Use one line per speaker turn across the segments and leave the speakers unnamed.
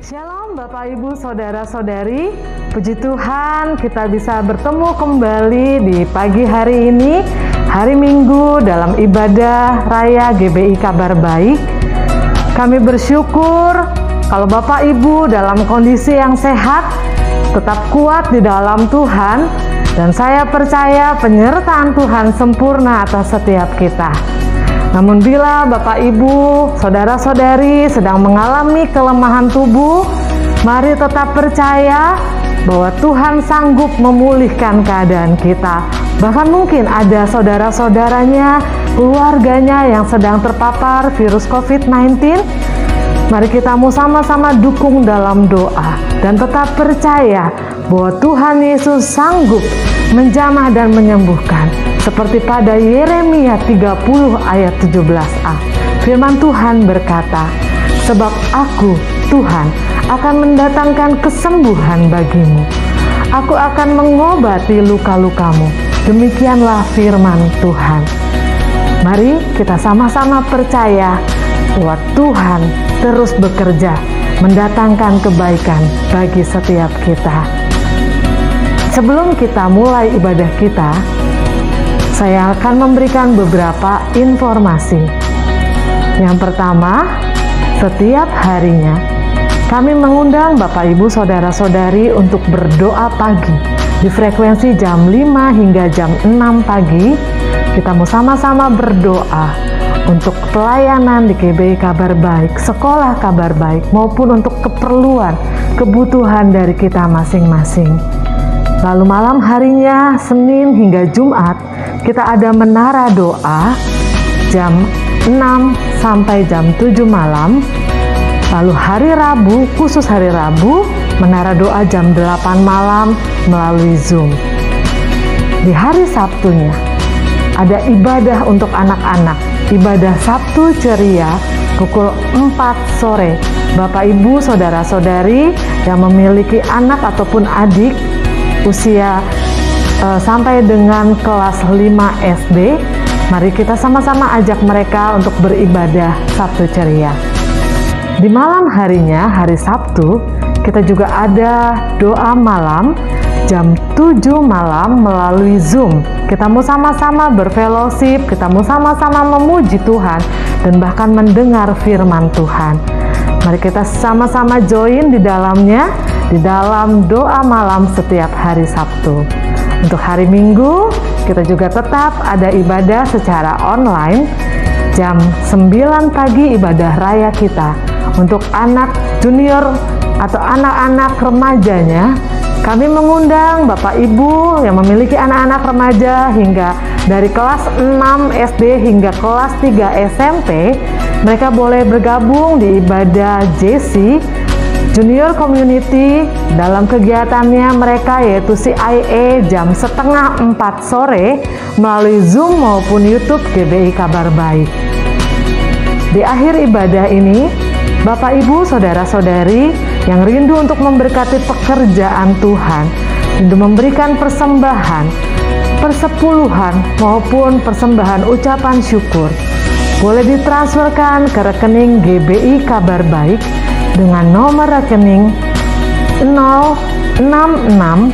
Shalom Bapak Ibu Saudara-saudari, puji Tuhan kita bisa bertemu kembali di pagi hari ini, hari Minggu dalam ibadah Raya GBI Kabar Baik. Kami bersyukur kalau Bapak Ibu dalam kondisi yang sehat, tetap kuat di dalam Tuhan, dan saya percaya penyertaan Tuhan sempurna atas setiap kita. Namun bila Bapak Ibu, Saudara-saudari sedang mengalami kelemahan tubuh, mari tetap percaya bahwa Tuhan sanggup memulihkan keadaan kita. Bahkan mungkin ada saudara-saudaranya, keluarganya yang sedang terpapar virus COVID-19. Mari kita mau sama-sama dukung dalam doa dan tetap percaya bahwa Tuhan Yesus sanggup menjamah dan menyembuhkan. Seperti pada Yeremia 30 ayat 17a, firman Tuhan berkata, "Sebab aku, Tuhan, akan mendatangkan kesembuhan bagimu. Aku akan mengobati luka-lukamu." Demikianlah firman Tuhan. Mari kita sama-sama percaya bahwa Tuhan terus bekerja mendatangkan kebaikan bagi setiap kita. Sebelum kita mulai ibadah kita, saya akan memberikan beberapa informasi. Yang pertama, setiap harinya kami mengundang Bapak Ibu Saudara-saudari untuk berdoa pagi di frekuensi jam 5 hingga jam 6 pagi. Kita mau sama-sama berdoa untuk pelayanan di GBI Kabar Baik, sekolah Kabar Baik, maupun untuk keperluan, kebutuhan dari kita masing-masing. Lalu malam harinya, Senin hingga Jumat, kita ada menara doa jam 6 sampai jam 7 malam. Lalu hari Rabu, khusus hari Rabu, menara doa jam 8 malam melalui Zoom. Di hari Sabtunya, ada ibadah untuk anak-anak, ibadah Sabtu ceria pukul 4 sore. Bapak Ibu Saudara-saudari yang memiliki anak ataupun adik usia sampai dengan kelas 5 SD, mari kita sama-sama ajak mereka untuk beribadah Sabtu ceria. Di malam harinya, hari Sabtu, kita juga ada doa malam jam 7 malam melalui Zoom. Kita mau sama-sama berfellowship, kita mau sama-sama memuji Tuhan dan bahkan mendengar firman Tuhan. Mari kita sama-sama join di dalamnya, di dalam doa malam setiap hari Sabtu. Untuk hari Minggu, kita juga tetap ada ibadah secara online jam 9 pagi ibadah raya kita. Untuk anak junior atau anak-anak remajanya, kami mengundang Bapak Ibu yang memiliki anak-anak remaja hingga dari kelas 6 SD hingga kelas 3 SMP, mereka boleh bergabung di ibadah JC Junior Community dalam kegiatannya mereka, yaitu CIA jam setengah 4 sore melalui Zoom maupun YouTube GBI Kabar Baik. Di akhir ibadah ini, Bapak Ibu Saudara-saudari yang rindu untuk memberkati pekerjaan Tuhan, rindu memberikan persembahan, persepuluhan maupun persembahan ucapan syukur, boleh ditransferkan ke rekening GBI Kabar Baik dengan nomor rekening 066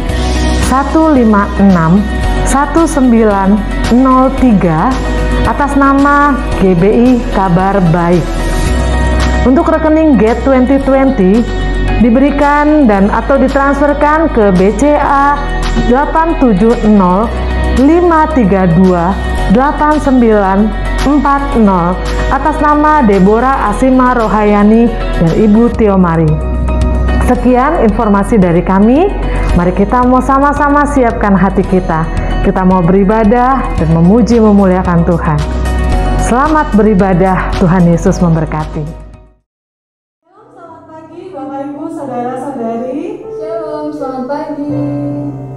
156 1903 atas nama GBI Kabar Baik. Untuk rekening Get 2020 diberikan dan atau ditransferkan ke BCA 870 532 8940 atas nama Deborah Asima Rohayani dan Ibu Tiomari. Sekian informasi dari kami. Mari kita mau sama-sama siapkan hati kita. Kita mau beribadah dan memuji memuliakan Tuhan. Selamat beribadah, Tuhan Yesus memberkati.
Selamat pagi Bapak Ibu Saudara-saudari.
Shalom, selamat pagi.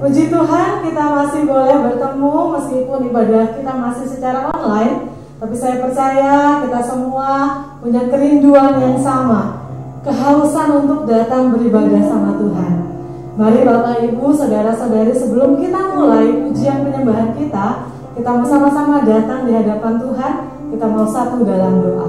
Puji Tuhan kita masih boleh bertemu meskipun ibadah kita masih secara online. Tapi saya percaya kita semua punya kerinduan yang sama, kehausan untuk datang beribadah sama Tuhan. Mari Bapak Ibu Saudara-saudari, sebelum kita mulai pujian penyembahan kita mau sama-sama datang di hadapan Tuhan. Kita mau satu dalam doa.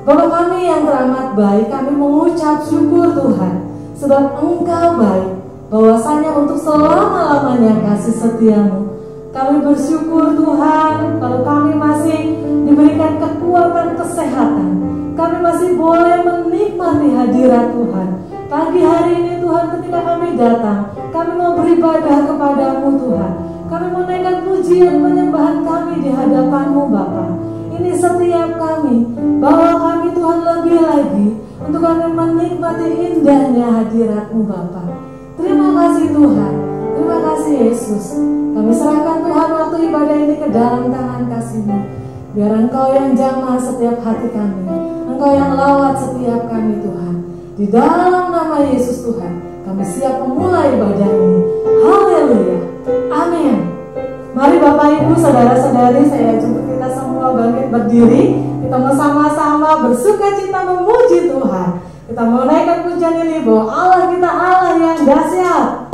Bapa kami yang teramat baik, kami mengucap syukur Tuhan, sebab Engkau baik, bahwasanya untuk selama-lamanya kasih setiamu. Kami bersyukur Tuhan, kalau kami masih diberikan kekuatan kesehatan, kami masih boleh menikmati hadirat Tuhan. Pagi hari ini Tuhan, ketika kami datang, kami mau beribadah kepadamu Tuhan. Kami mau naikkan pujian penyembahan kami di hadapan-Mu Bapa. Ini setiap kami, bawa kami Tuhan lebih lagi untuk kami menikmati indahnya hadirat-Mu Bapa. Terima kasih Tuhan, terima kasih Yesus. Kami serahkan Tuhan waktu ibadah ini ke dalam tangan kasih-Mu. Biar Engkau yang jamah setiap hati kami, Engkau yang lawat setiap kami Tuhan. Di dalam nama Yesus Tuhan, kami siap memulai ibadah ini. Haleluya, amin. Mari Bapak Ibu, saudara-saudari, saya jemput kita semua bangkit berdiri. Kita mau sama-sama bersuka cita memuji Tuhan. Kita mau naikkan pujian ini bahwa Allah kita Allah yang dahsyat.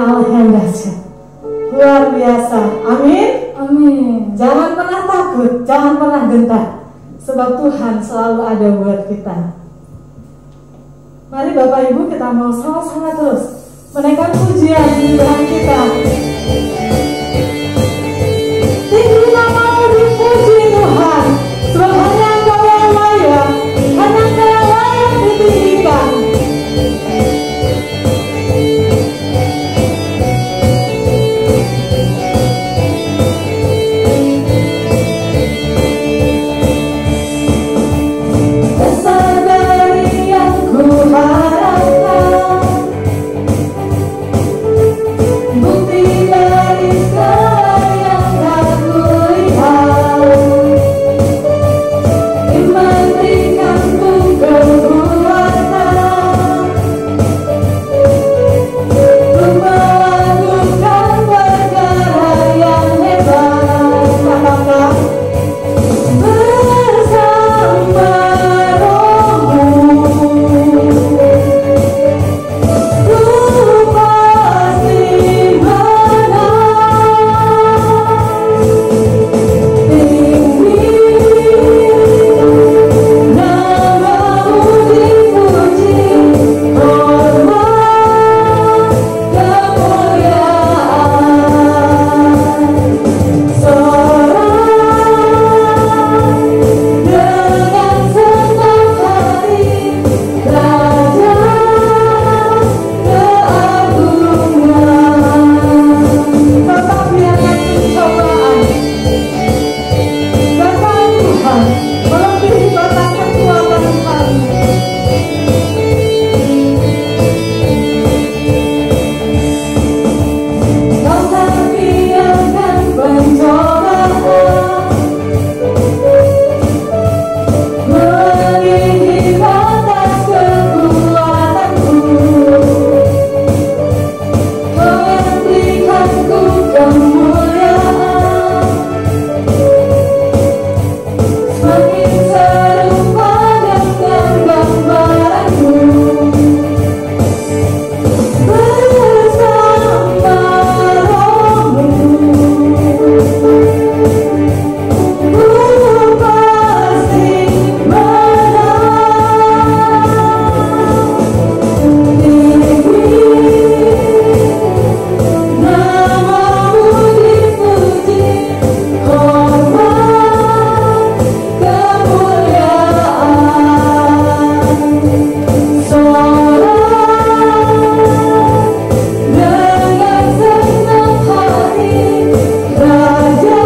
Allah yang dahsyat, luar biasa. Amin.
Amin.
Jangan pernah takut, jangan pernah gentar, sebab Tuhan selalu ada buat kita. Mari Bapak Ibu kita mau sama-sama terus menaikkan pujian di Tuhan kita. Tinggi namamu dipuji Tuhan, sebab hanya Engkau yang layak, hanya Engkau yang layak ditinggikan. Besar dari yang ku harapkan, bukti dari segala yang tak kulihat, iman berikanku kekuatan untuk melakukan perkara yang hebat. Katakan bersama Rohmu, ku pasti menang. Tinggi namamu dipuji, hormat kemuliaan. Sorak dengan senang hati, Raja keagungan. Bapak biarkan pencobaan datang Tuhan melebihi batas kekuatan kami. Kau tak biarkan pencobaan melebihi batas kekuatanku. Kau yang berikanku kemuliaan, semakin serupa dengan gambaranmu. Bersama Rohmu, ku pasti menang. Tinggi namamu dipuji, hormat kemuliaan. Sorak dengan senang hati, Raja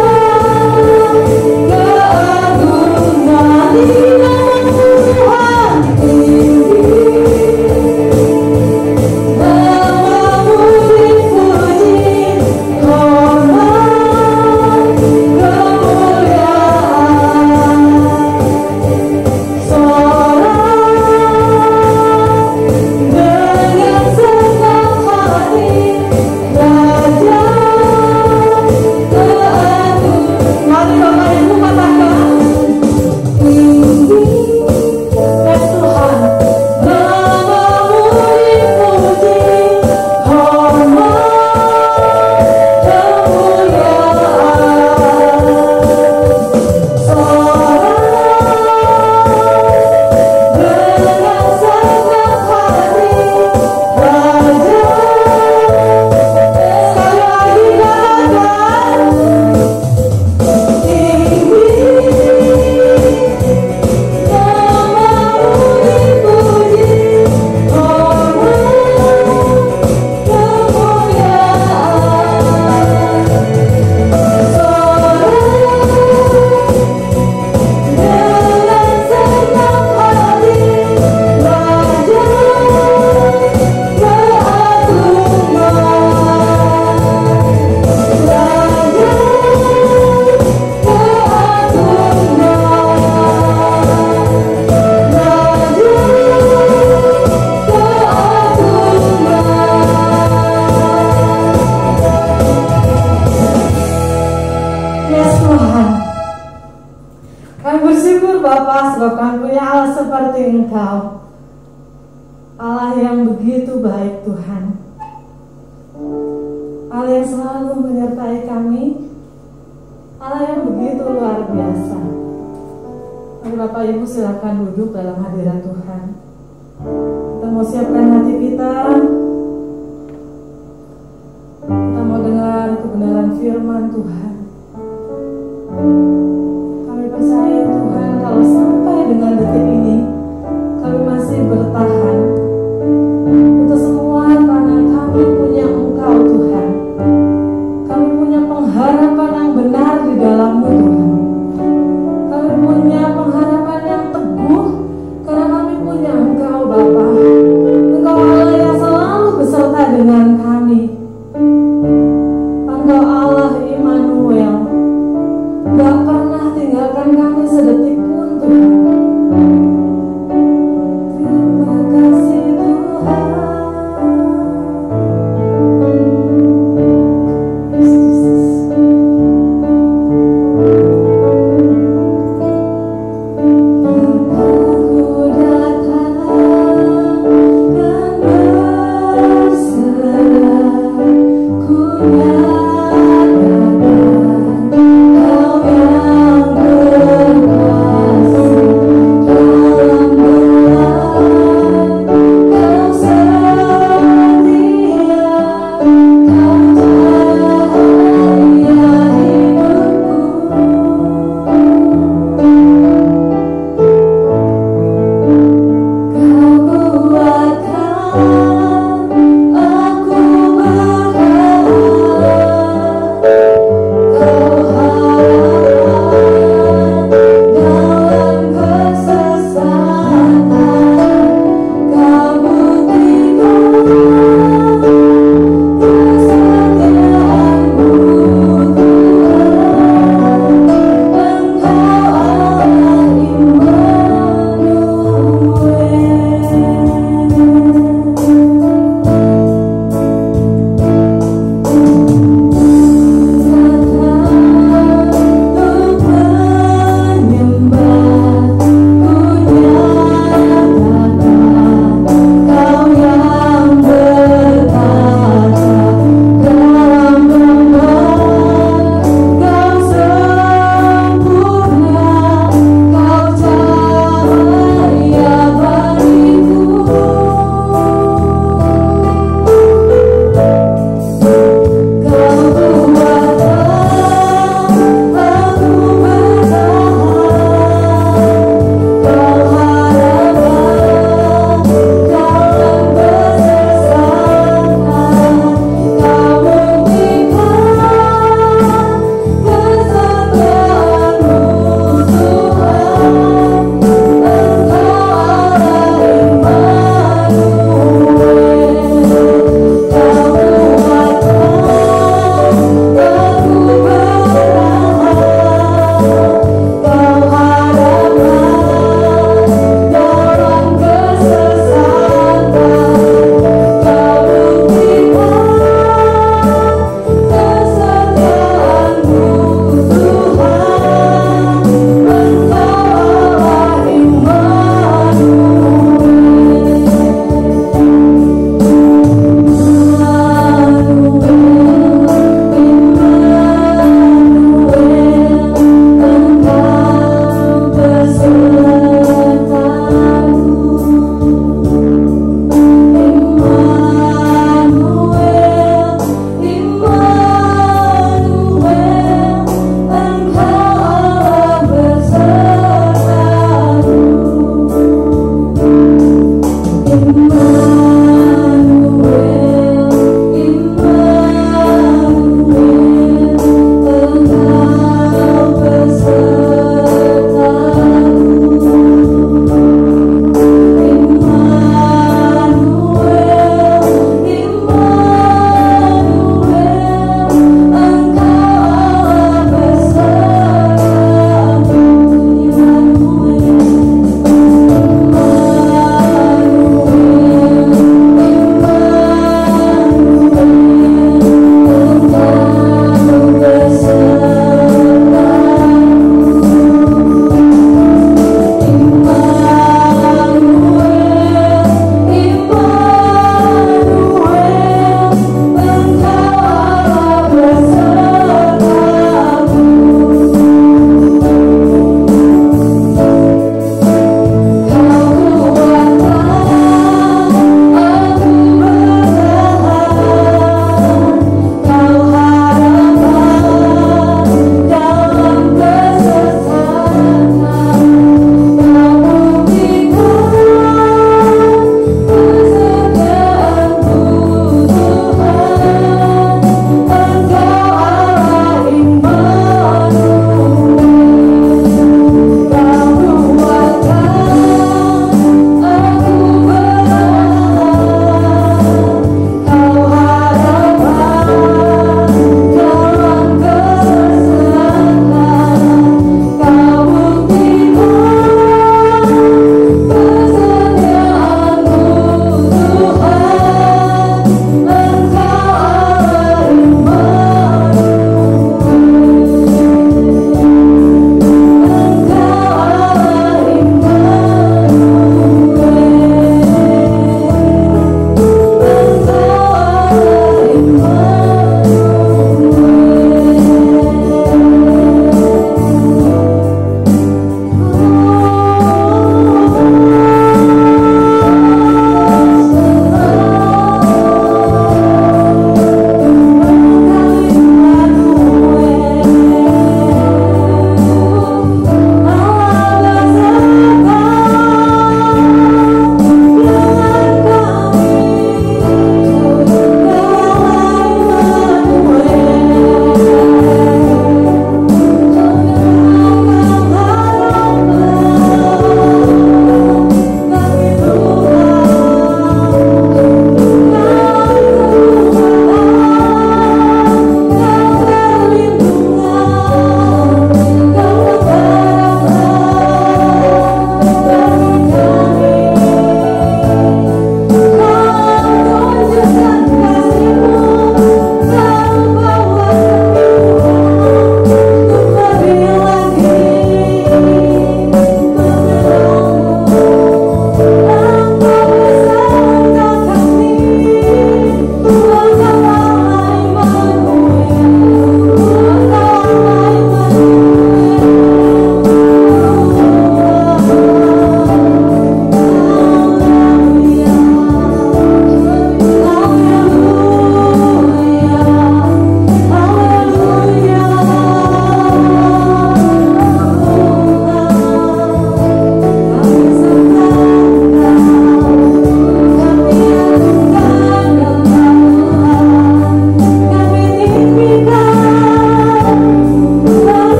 keagungan. Tinggi namamu Tuhan, tinggi namamu dipuji, hormat kemuliaan. Sorak dengan senang hati, Raja keagungan. Mari Bapak Ibu katakan tinggi, ya Tuhan, namamu dipuji, hormat kemuliaan. Sorak dengan senang hati, Raja. Sekali lagi katakan tinggi namamu dipuji, hormat kemuliaan. Sorak dengan senang hati, Raja keagungan. Raja keagungan. Raja keagungan. Yes Tuhan, kami bersyukur Bapa sebab kami punya Allah seperti Engkau, Allah yang begitu baik Tuhan. Allah yang selalu menyertai kami, Allah yang begitu luar biasa. Mari Bapak Ibu silakan duduk dalam hadirat Tuhan. Kita mau siapkan hati kita. Kita mau dengar kebenaran firman Tuhan. Kami percaya Tuhan, kalau sampai dengan detik ini kami masih bertahan, itu semua karena kami punya Engkau Tuhan. Kami punya pengharapan yang benar di dalam-Mu Tuhan. Kami punya pengharapan yang teguh karena kami punya Engkau Bapa. Engkau Allah yang selalu beserta dengan kami. Engkau Allah Immanuel.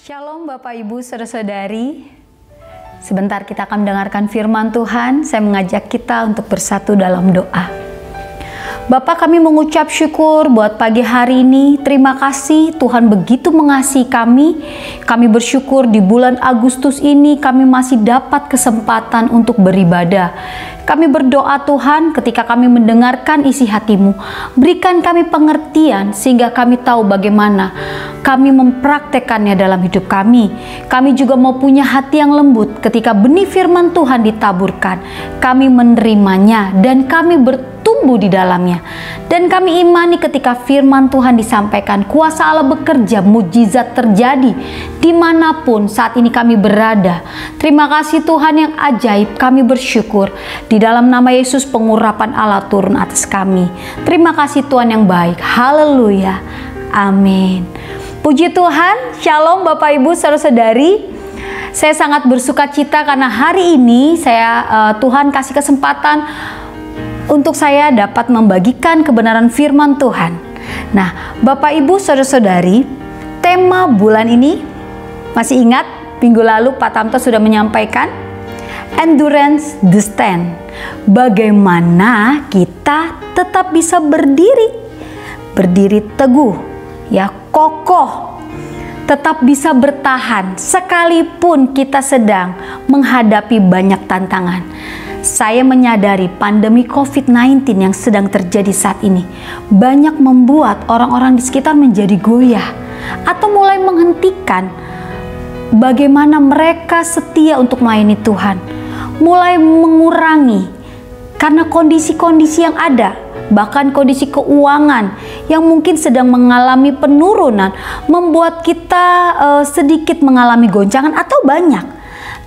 Shalom Bapak Ibu Saudara-saudari. Sebentar kita akan mendengarkan firman Tuhan. Saya mengajak kita untuk bersatu dalam doa. Bapak, kami mengucap syukur buat pagi hari ini. Terima kasih Tuhan begitu mengasihi kami. Kami bersyukur di bulan Agustus ini kami masih dapat kesempatan untuk beribadah. Kami berdoa Tuhan, ketika kami mendengarkan isi hati-Mu, berikan kami pengertian sehingga kami tahu bagaimana kami mempraktekannya dalam hidup kami. Kami juga mau punya hati yang lembut ketika benih firman Tuhan ditaburkan. Kami menerimanya dan kami bertumbuh di dalamnya. Dan kami imani ketika firman Tuhan disampaikan, kuasa Allah bekerja, mujizat terjadi dimanapun saat ini kami berada. Terima kasih Tuhan yang ajaib, kami bersyukur. Di dalam nama Yesus pengurapan Allah turun atas kami. Terima kasih Tuhan yang baik. Haleluya. Amin. Puji Tuhan. Shalom Bapak Ibu Saudara-saudari. Saya sangat bersuka cita karena hari ini Tuhan kasih kesempatan untuk saya dapat membagikan kebenaran firman Tuhan. Nah, Bapak Ibu Saudara-saudari, tema bulan ini masih ingat minggu lalu Pak Tamto sudah menyampaikan Endurance the Stand. Bagaimana kita tetap bisa berdiri teguh, ya, kokoh, tetap bisa bertahan sekalipun kita sedang menghadapi banyak tantangan. Saya menyadari pandemi COVID-19 yang sedang terjadi saat ini banyak membuat orang-orang di sekitar menjadi goyah atau mulai menghentikan bagaimana mereka setia untuk melayani Tuhan, mulai mengurangi karena kondisi-kondisi yang ada, bahkan kondisi keuangan yang mungkin sedang mengalami penurunan, membuat kita sedikit mengalami goncangan atau banyak.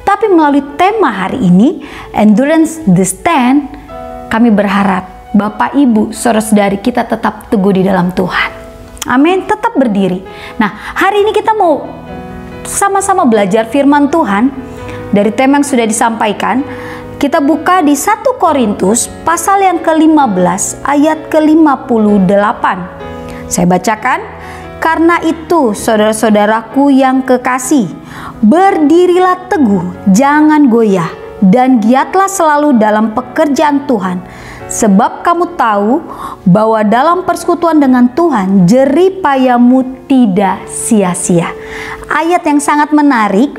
Tapi melalui tema hari ini, Endurance the Stand, kami berharap Bapak Ibu Saudara-saudari kita tetap teguh di dalam Tuhan. Amin, tetap berdiri. Nah, hari ini kita mau sama-sama belajar firman Tuhan dari tema yang sudah disampaikan. Kita buka di 1 Korintus pasal yang ke-15 ayat ke-58. Saya bacakan. Karena itu saudara-saudaraku yang kekasih, berdirilah teguh, jangan goyah, dan giatlah selalu dalam pekerjaan Tuhan. Sebab kamu tahu bahwa dalam persekutuan dengan Tuhan, jerih payahmu tidak sia-sia. Ayat yang sangat menarik.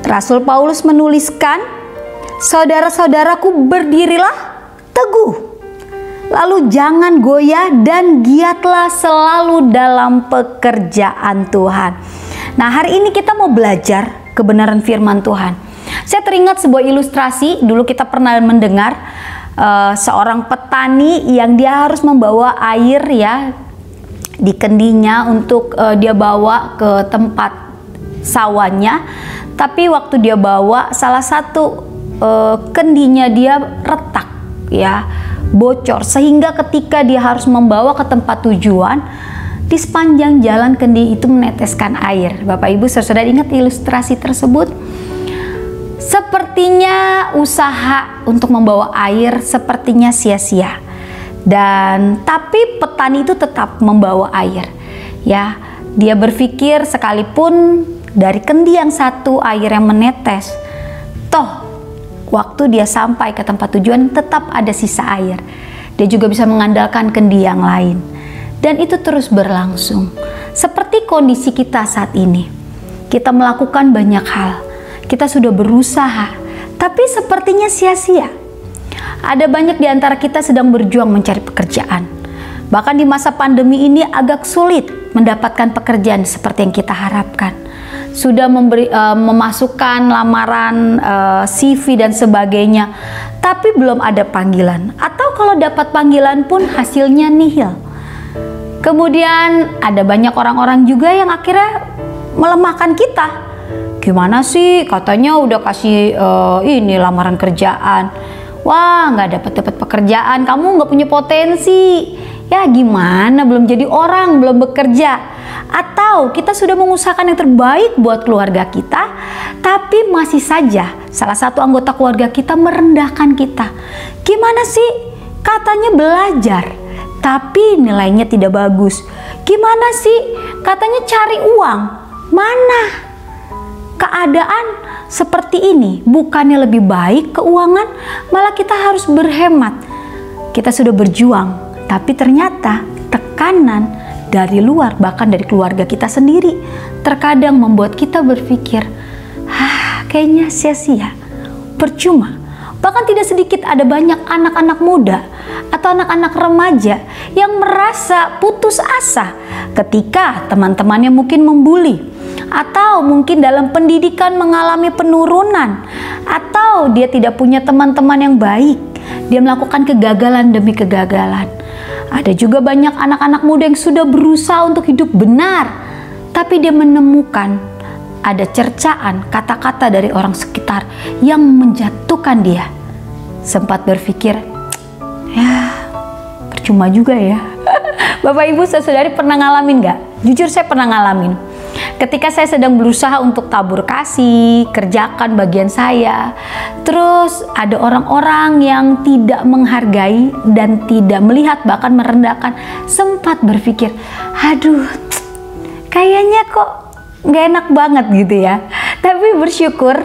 Rasul Paulus menuliskan, saudara-saudaraku berdirilah teguh. Lalu jangan goyah dan giatlah selalu dalam pekerjaan Tuhan. Nah, hari ini kita mau belajar kebenaran firman Tuhan. Saya teringat sebuah ilustrasi, dulu kita pernah mendengar seorang petani yang dia harus membawa air ya di kendinya untuk dia bawa ke tempat sawahnya. Tapi waktu dia bawa, salah satu kendinya dia retak ya, bocor, sehingga ketika dia harus membawa ke tempat tujuan, di sepanjang jalan kendi itu meneteskan air. Bapak Ibu Saudara ingat ilustrasi tersebut? Sepertinya usaha untuk membawa air sepertinya sia-sia. Tapi petani itu tetap membawa air. Ya, dia berpikir sekalipun dari kendi yang satu air yang menetes, toh waktu dia sampai ke tempat tujuan tetap ada sisa air. Dia juga bisa mengandalkan kendi yang lain. Dan itu terus berlangsung. Seperti kondisi kita saat ini. Kita melakukan banyak hal. Kita sudah berusaha, tapi sepertinya sia-sia. Ada banyak di antara kita sedang berjuang mencari pekerjaan. Bahkan di masa pandemi ini agak sulit mendapatkan pekerjaan seperti yang kita harapkan. Sudah memasukkan lamaran, CV dan sebagainya, tapi belum ada panggilan. Atau kalau dapat panggilan pun hasilnya nihil. Kemudian ada banyak orang-orang juga yang akhirnya melemahkan kita. Gimana sih, katanya udah kasih ini lamaran kerjaan, wah nggak dapat pekerjaan, kamu nggak punya potensi. Ya gimana, belum jadi orang, belum bekerja. Atau kita sudah mengusahakan yang terbaik buat keluarga kita, tapi masih saja salah satu anggota keluarga kita merendahkan kita. Gimana sih? Katanya belajar, tapi nilainya tidak bagus. Gimana sih? Katanya cari uang, Mana keadaan seperti ini? Bukannya lebih baik keuangan, malah kita harus berhemat. Kita sudah berjuang, tapi ternyata tekanan dari luar, bahkan dari keluarga kita sendiri, terkadang membuat kita berpikir, kayaknya sia-sia, percuma. Bahkan tidak sedikit ada banyak anak-anak muda atau anak-anak remaja yang merasa putus asa ketika teman-temannya mungkin membuli, atau mungkin dalam pendidikan mengalami penurunan, atau dia tidak punya teman-teman yang baik. Dia melakukan kegagalan demi kegagalan. Ada juga banyak anak-anak muda yang sudah berusaha untuk hidup benar, tapi dia menemukan ada cercaan kata-kata dari orang sekitar yang menjatuhkan dia. Sempat berpikir, percuma juga ya. Bapak Ibu saudari pernah ngalamin gak? Jujur saya pernah ngalamin. Ketika saya sedang berusaha untuk tabur kasih, kerjakan bagian saya, terus ada orang-orang yang tidak menghargai dan tidak melihat, bahkan merendahkan. Sempat berpikir, aduh, kayaknya kok gak enak banget gitu ya. Tapi bersyukur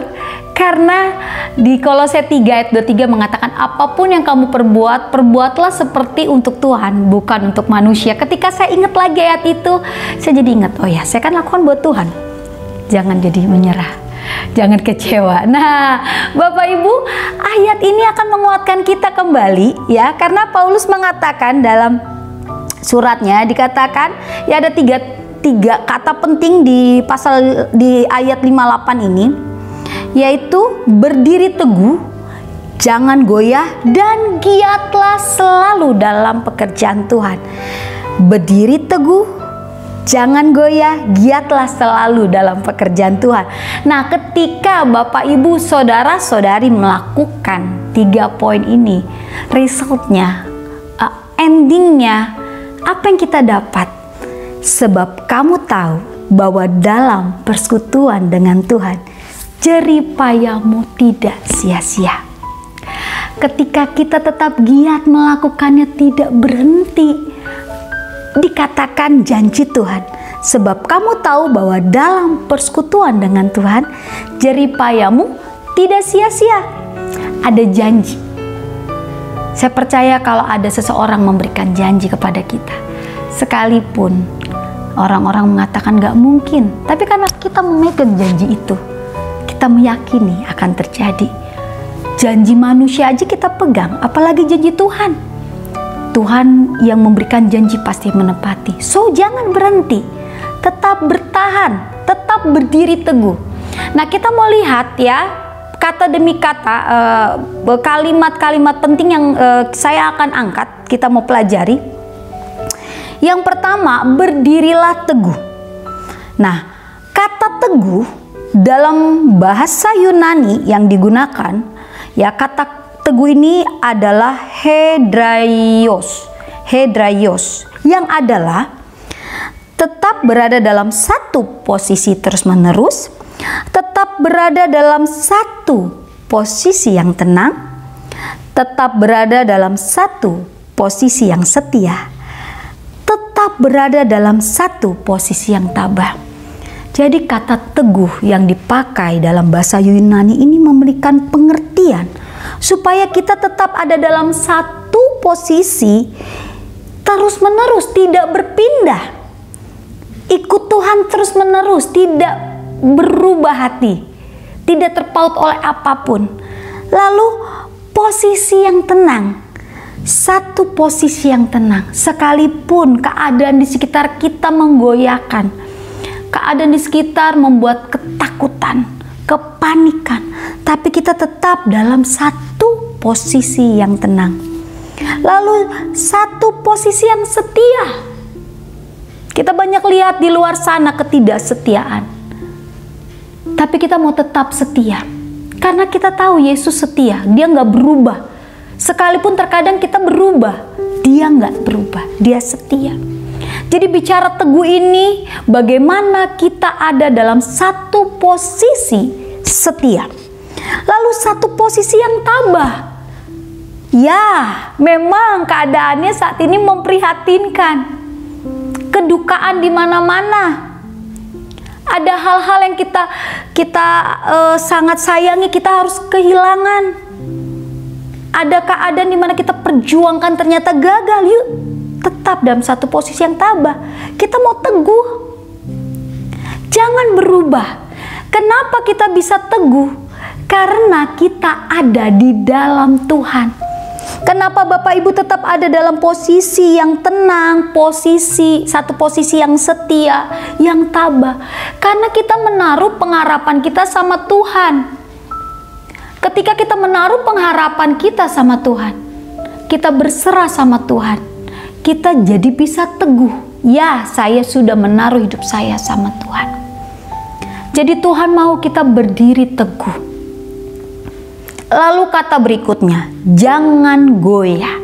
karena di Kolose 3 ayat 23 mengatakan, apapun yang kamu perbuat, perbuatlah seperti untuk Tuhan, bukan untuk manusia. Ketika saya ingat lagi ayat itu, saya jadi ingat, oh ya, saya kan lakukan buat Tuhan. Jangan jadi menyerah, jangan kecewa. Nah, Bapak Ibu, ayat ini akan menguatkan kita kembali ya, karena Paulus mengatakan dalam suratnya, dikatakan ya ada tiga kata penting di ayat 58 ini, yaitu berdiri teguh, jangan goyah, dan giatlah selalu dalam pekerjaan Tuhan. Berdiri teguh, jangan goyah, giatlah selalu dalam pekerjaan Tuhan. Nah, ketika Bapak Ibu saudara-saudari melakukan 3 poin ini, resultnya, endingnya, apa yang kita dapat? Sebab kamu tahu bahwa dalam persekutuan dengan Tuhan, jeripayamu tidak sia-sia. Ketika kita tetap giat melakukannya, tidak berhenti, dikatakan janji Tuhan, sebab kamu tahu bahwa dalam persekutuan dengan Tuhan, jeripayamu tidak sia-sia. Ada janji. Saya percaya kalau ada seseorang memberikan janji kepada kita, sekalipun orang-orang mengatakan gak mungkin, tapi karena kita memegang janji itu, kita meyakini akan terjadi. Janji manusia aja kita pegang, apalagi janji Tuhan. Tuhan yang memberikan janji pasti menepati. So jangan berhenti, tetap bertahan, tetap berdiri teguh. Nah, kita mau lihat ya, kata demi kata, kalimat-kalimat penting yang saya akan angkat, kita mau pelajari. Yang pertama, berdirilah teguh. Nah, kata teguh dalam bahasa Yunani yang digunakan, ya, kata teguh ini adalah hedraios, yang adalah tetap berada dalam satu posisi terus-menerus, tetap berada dalam satu posisi yang tenang, tetap berada dalam satu posisi yang setia, tetap berada dalam satu posisi yang tabah. Jadi kata teguh yang dipakai dalam bahasa Yunani ini memberikan pengertian supaya kita tetap ada dalam satu posisi terus-menerus, tidak berpindah. Ikut Tuhan terus-menerus, tidak berubah hati, tidak terpaut oleh apapun. Lalu posisi yang tenang, satu posisi yang tenang, sekalipun keadaan di sekitar kita menggoyahkan, keadaan di sekitar membuat ketakutan, kepanikan, tapi kita tetap dalam satu posisi yang tenang. Lalu satu posisi yang setia. Kita banyak lihat di luar sana ketidaksetiaan, tapi kita mau tetap setia karena kita tahu Yesus setia, dia nggak berubah. Sekalipun terkadang kita berubah, dia nggak berubah, dia setia. Jadi bicara teguh ini, bagaimana kita ada dalam satu posisi setia. Lalu satu posisi yang tabah. Ya, memang keadaannya saat ini memprihatinkan. Kedukaan di mana-mana. Ada hal-hal yang kita sangat sayangi, kita harus kehilangan. Ada keadaan dimana kita perjuangkan ternyata gagal. Yuk tetap dalam satu posisi yang tabah. Kita mau teguh, jangan berubah. Kenapa kita bisa teguh? Karena kita ada di dalam Tuhan. Kenapa Bapak Ibu tetap ada dalam posisi yang tenang, satu posisi yang setia, yang tabah? Karena kita menaruh pengharapan kita sama Tuhan. Ketika kita menaruh pengharapan kita sama Tuhan, kita berserah sama Tuhan, kita jadi bisa teguh. Ya, saya sudah menaruh hidup saya sama Tuhan. Jadi Tuhan mau kita berdiri teguh. Lalu kata berikutnya, jangan goyah.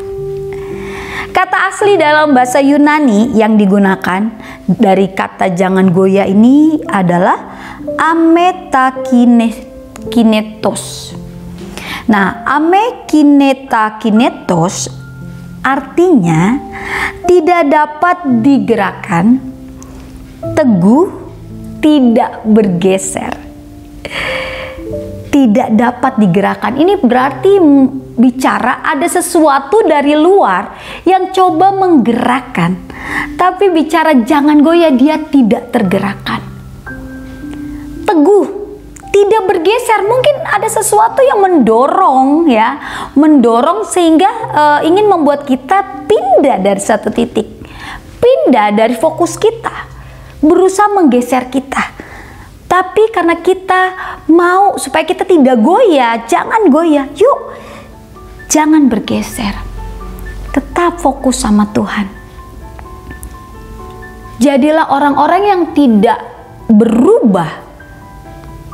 Kata asli dalam bahasa Yunani yang digunakan dari kata jangan goyah ini adalah ametakinetos. Nah, ametakinetos artinya tidak dapat digerakkan, teguh, tidak bergeser. Tidak dapat digerakkan. Ini berarti bicara ada sesuatu dari luar yang coba menggerakkan. Tapi bicara jangan goyah, dia tidak tergerakkan. Teguh, tidak bergeser. Mungkin ada sesuatu yang mendorong ya, mendorong sehingga ingin membuat kita pindah dari satu titik, pindah dari fokus kita, berusaha menggeser kita. Tapi karena kita mau supaya kita tidak goyah, jangan goyah. Yuk, jangan bergeser. Tetap fokus sama Tuhan. Jadilah orang-orang yang tidak berubah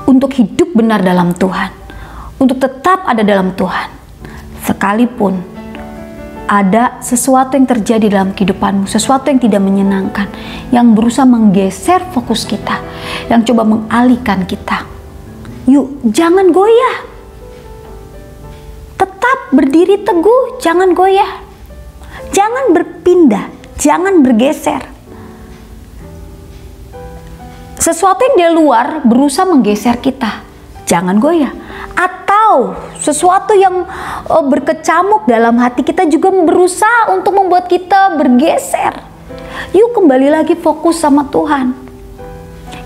untuk hidup benar dalam Tuhan, untuk tetap ada dalam Tuhan. Sekalipun ada sesuatu yang terjadi dalam kehidupanmu, sesuatu yang tidak menyenangkan, yang berusaha menggeser fokus kita, yang coba mengalihkan kita. Yuk, jangan goyah. Tetap berdiri teguh, jangan goyah. Jangan berpindah, jangan bergeser. Sesuatu yang di luar berusaha menggeser kita, jangan goyah. Atau sesuatu yang berkecamuk dalam hati kita juga berusaha untuk membuat kita bergeser. Yuk kembali lagi fokus sama Tuhan.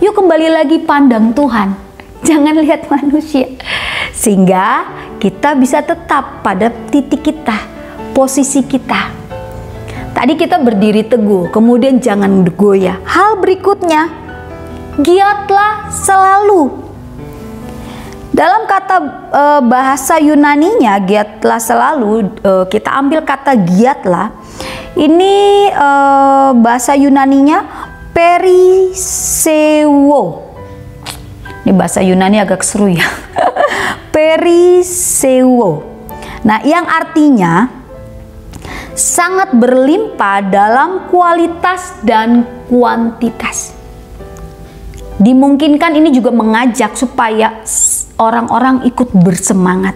Yuk kembali lagi pandang Tuhan. Jangan lihat manusia. Sehingga kita bisa tetap pada titik kita, posisi kita. Tadi kita berdiri teguh, kemudian jangan goyah. Hal berikutnya, giatlah selalu. Dalam kata bahasa Yunaninya giatlah selalu, kita ambil kata giatlah. Ini bahasa Yunaninya perisewo. Ini bahasa Yunani agak seru ya. Perisewo. Nah, yang artinya sangat berlimpah dalam kualitas dan kuantitas. Dimungkinkan ini juga mengajak supaya orang-orang ikut bersemangat.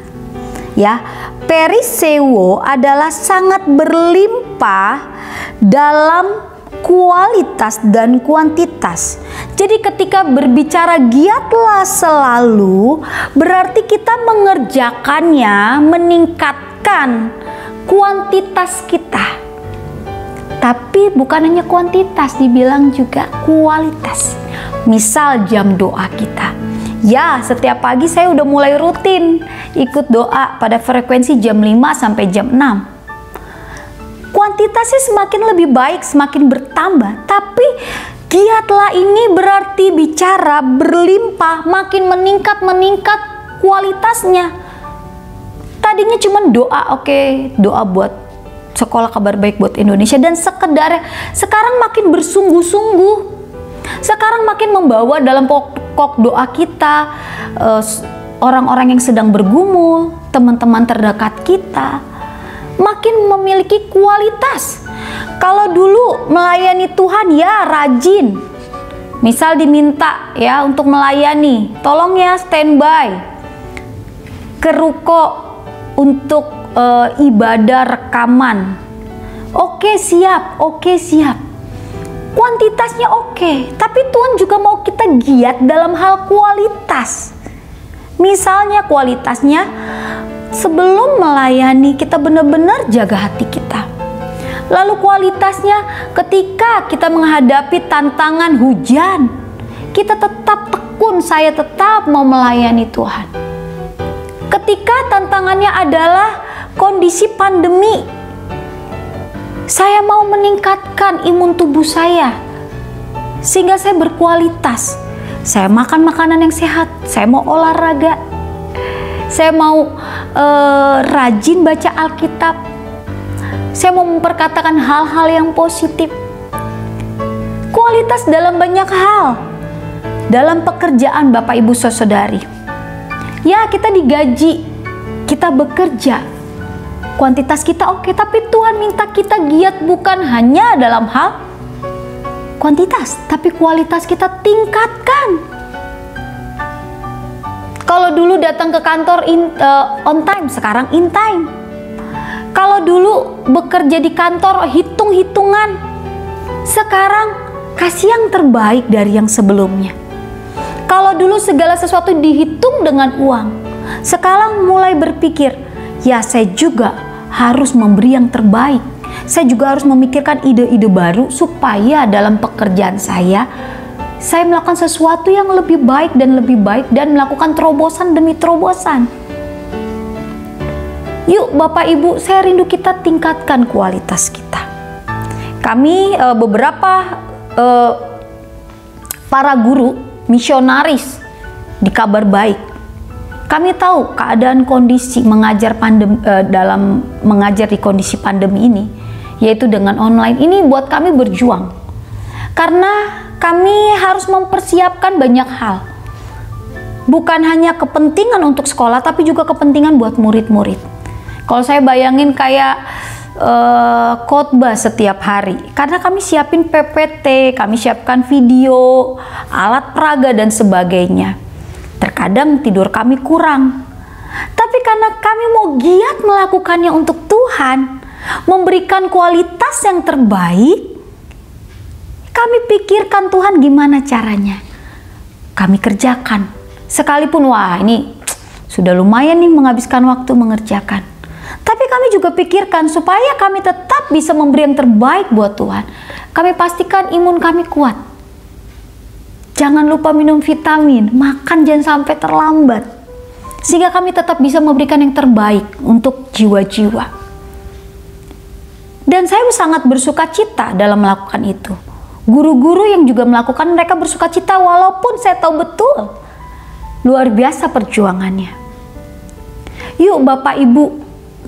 Ya, perisewo adalah sangat berlimpah dalam kualitas dan kuantitas. Jadi ketika berbicara giatlah selalu, berarti kita mengerjakannya, meningkatkan kuantitas kita. Tapi bukan hanya kuantitas, dibilang juga kualitas. Misal jam doa kita. Ya, setiap pagi saya udah mulai rutin ikut doa pada frekuensi jam 5 sampai jam 6. Kuantitasnya semakin lebih baik, semakin bertambah. Tapi giatlah ini berarti bicara berlimpah, makin meningkat kualitasnya. Tadinya cuma doa, oke, doa buat sekolah kabar baik buat Indonesia dan sekedar, sekarang makin bersungguh-sungguh. Sekarang makin membawa dalam pokok doa kita orang-orang yang sedang bergumul, teman-teman terdekat kita, makin memiliki kualitas. Kalau dulu melayani Tuhan ya rajin, misal diminta ya untuk melayani, tolong ya standby ke ruko untuk ibadah rekaman. Oke siap. Kuantitasnya oke, tapi Tuhan juga mau kita giat dalam hal kualitas. Misalnya kualitasnya, sebelum melayani kita benar-benar jaga hati kita. Lalu kualitasnya ketika kita menghadapi tantangan hujan, kita tetap tekun, saya tetap mau melayani Tuhan. Ketika tantangannya adalah kondisi pandemi, saya mau meningkatkan imun tubuh saya sehingga saya berkualitas. Saya makan makanan yang sehat, saya mau olahraga, saya mau rajin baca Alkitab, saya mau memperkatakan hal-hal yang positif. Kualitas dalam banyak hal, dalam pekerjaan Bapak Ibu Saudari. Ya, kita digaji, kita bekerja, kuantitas kita oke, tapi Tuhan minta kita giat bukan hanya dalam hal kuantitas, tapi kualitas kita tingkatkan. Kalau dulu datang ke kantor on time, sekarang in time. Kalau dulu bekerja di kantor hitung-hitungan, sekarang kasih yang terbaik dari yang sebelumnya. Kalau dulu segala sesuatu dihitung dengan uang, sekarang mulai berpikir, ya saya juga harus memberi yang terbaik. Saya juga harus memikirkan ide-ide baru supaya dalam pekerjaan saya melakukan sesuatu yang lebih baik dan melakukan terobosan demi terobosan. Yuk Bapak Ibu, saya rindu kita tingkatkan kualitas kita. Kami beberapa para guru misionaris di Kabar Baik, kami tahu keadaan kondisi mengajar dalam mengajar di kondisi pandemi ini, yaitu dengan online ini buat kami berjuang. Karena kami harus mempersiapkan banyak hal. Bukan hanya kepentingan untuk sekolah, tapi juga kepentingan buat murid-murid. Kalau saya bayangin kayak khotbah setiap hari, karena kami siapin PPT, kami siapkan video, alat peraga dan sebagainya. Terkadang tidur kami kurang, tapi karena kami mau giat melakukannya untuk Tuhan, memberikan kualitas yang terbaik, kami pikirkan Tuhan gimana caranya, kami kerjakan. Sekalipun wah ini sudah lumayan nih menghabiskan waktu mengerjakan, tapi kami juga pikirkan supaya kami tetap bisa memberi yang terbaik buat Tuhan. Kami pastikan imun kami kuat. Jangan lupa minum vitamin, makan jangan sampai terlambat, sehingga kami tetap bisa memberikan yang terbaik untuk jiwa-jiwa. Dan saya sangat bersuka cita dalam melakukan itu. Guru-guru yang juga melakukan, mereka bersuka cita walaupun saya tahu betul luar biasa perjuangannya. Yuk Bapak Ibu,